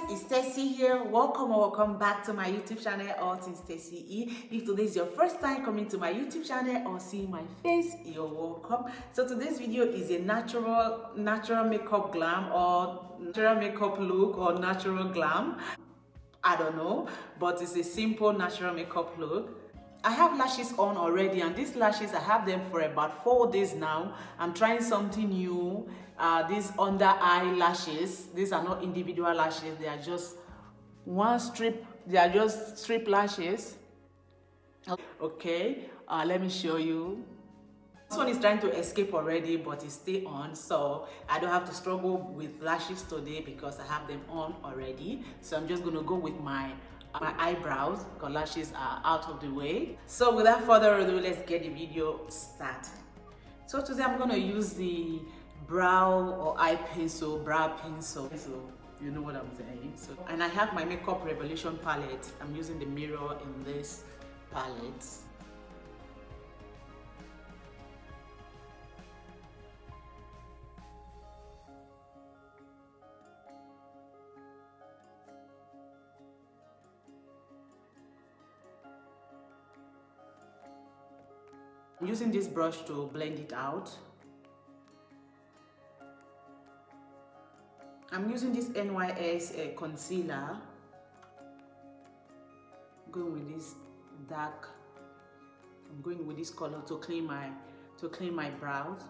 it's TessyE here. Welcome or welcome back to my YouTube channel, All Things TessyE. If today is your first time coming to my YouTube channel or seeing my face, you're welcome. So today's video is a natural makeup glam or natural makeup look or natural glam. I don't know, but it's a simple natural makeup look. I have lashes on already, and these lashes I have them for about 4 days now. I'm trying something new. These under eye lashes, these are not individual lashes, they are just one strip, they are just strip lashes. Okay, let me show you. This one is trying to escape already, but it's still on, so I don't have to struggle with lashes today because I have them on already. So I'm just gonna go with my eyebrows because lashes are out of the way. So without further ado, let's get the video started. So today I'm gonna use the brow or eye pencil, brow pencil. So you know what I'm saying. So, and I have my Makeup Revolution palette. I'm using the mirror in this palette. I'm using this brush to blend it out. I'm using this NYS concealer. Going with this dark. I'm going with this color to clean my brows.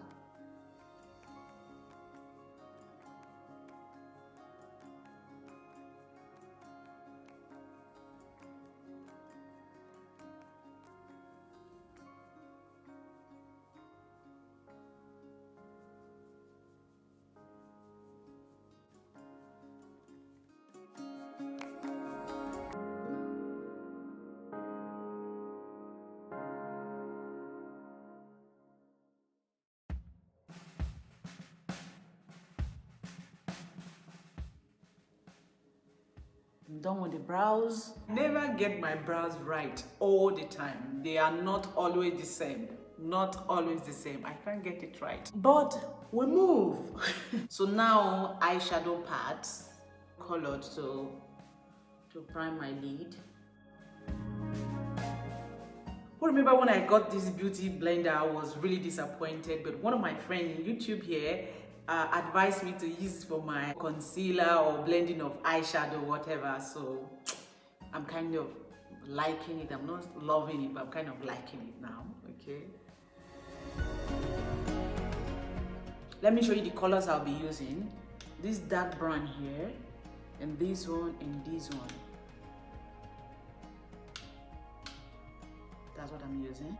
I'm done with the brows. Never get my brows right all the time. They are not always the same. Not always the same. I can't get it right. But we move. So now eyeshadow pads, colored to prime my lid. Remember when I got this beauty blender, I was really disappointed, but one of my friends in YouTube here advised me to use it for my concealer or blending of eyeshadow, whatever. So I'm kind of liking it. I'm not loving it, but I'm kind of liking it now. Okay. Let me show you the colors I'll be using. This dark brown here, and this one, and this one. That's what I'm using.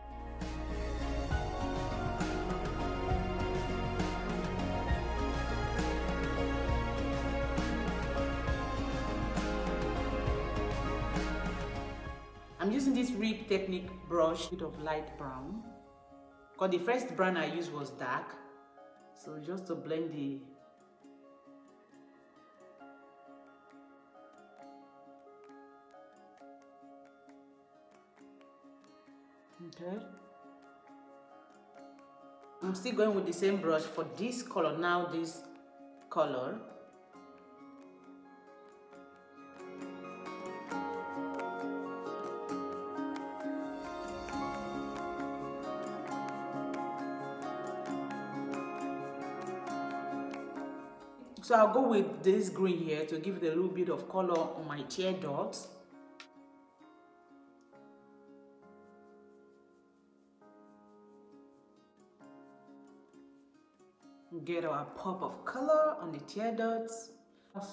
I'm using this Ricci Technique brush, bit of light brown. Because the first brown I used was dark. So just to blend the okay. I'm still going with the same brush for this color. Now this color. So I'll go with this green here to give it a little bit of color on my tear dots. Get our pop of color on the tear dots.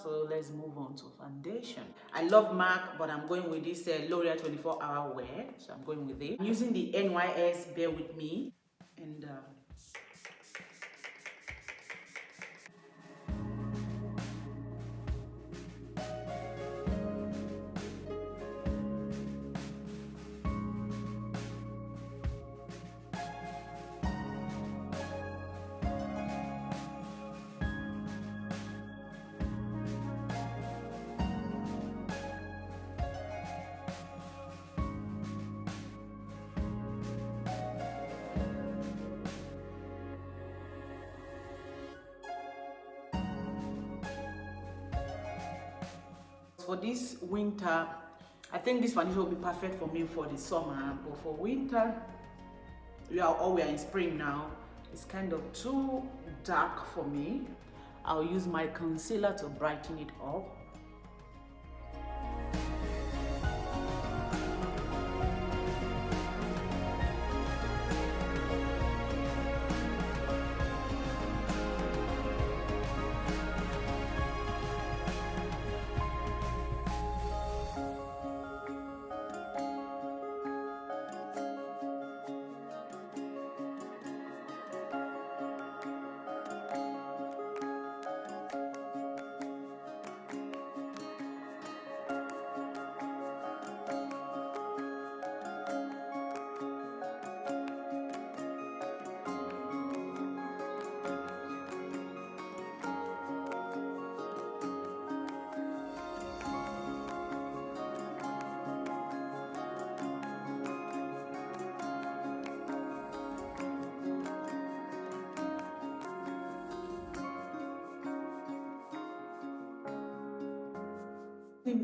So let's move on to foundation. I love MAC, but I'm going with this L'Oreal 24-hour wear. So I'm going with it. I'm using the NYS, bear with me. And for this winter, I think this foundation will be perfect for me for the summer, but for winter, we are in spring now, it's kind of too dark for me. I'll use my concealer to brighten it up.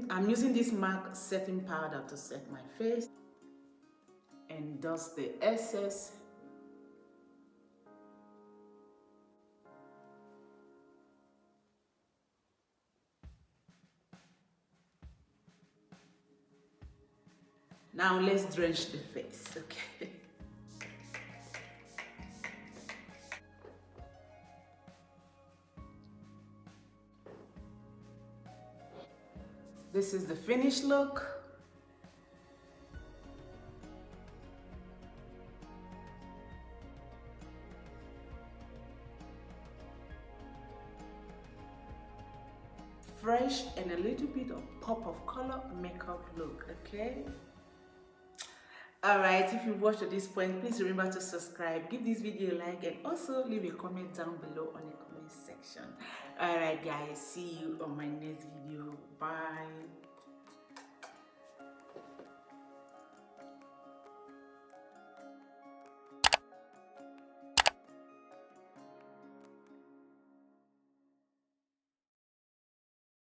I'm using this MAC setting powder to set my face and dust the excess. Now let's drench the face, okay? This is the finished look. Fresh and a little bit of pop of color makeup look, okay? Alright, if you've watched to this point, please remember to subscribe, give this video a like, and also leave a comment down below on the comment section. Alright guys, see you on my next video. Bye.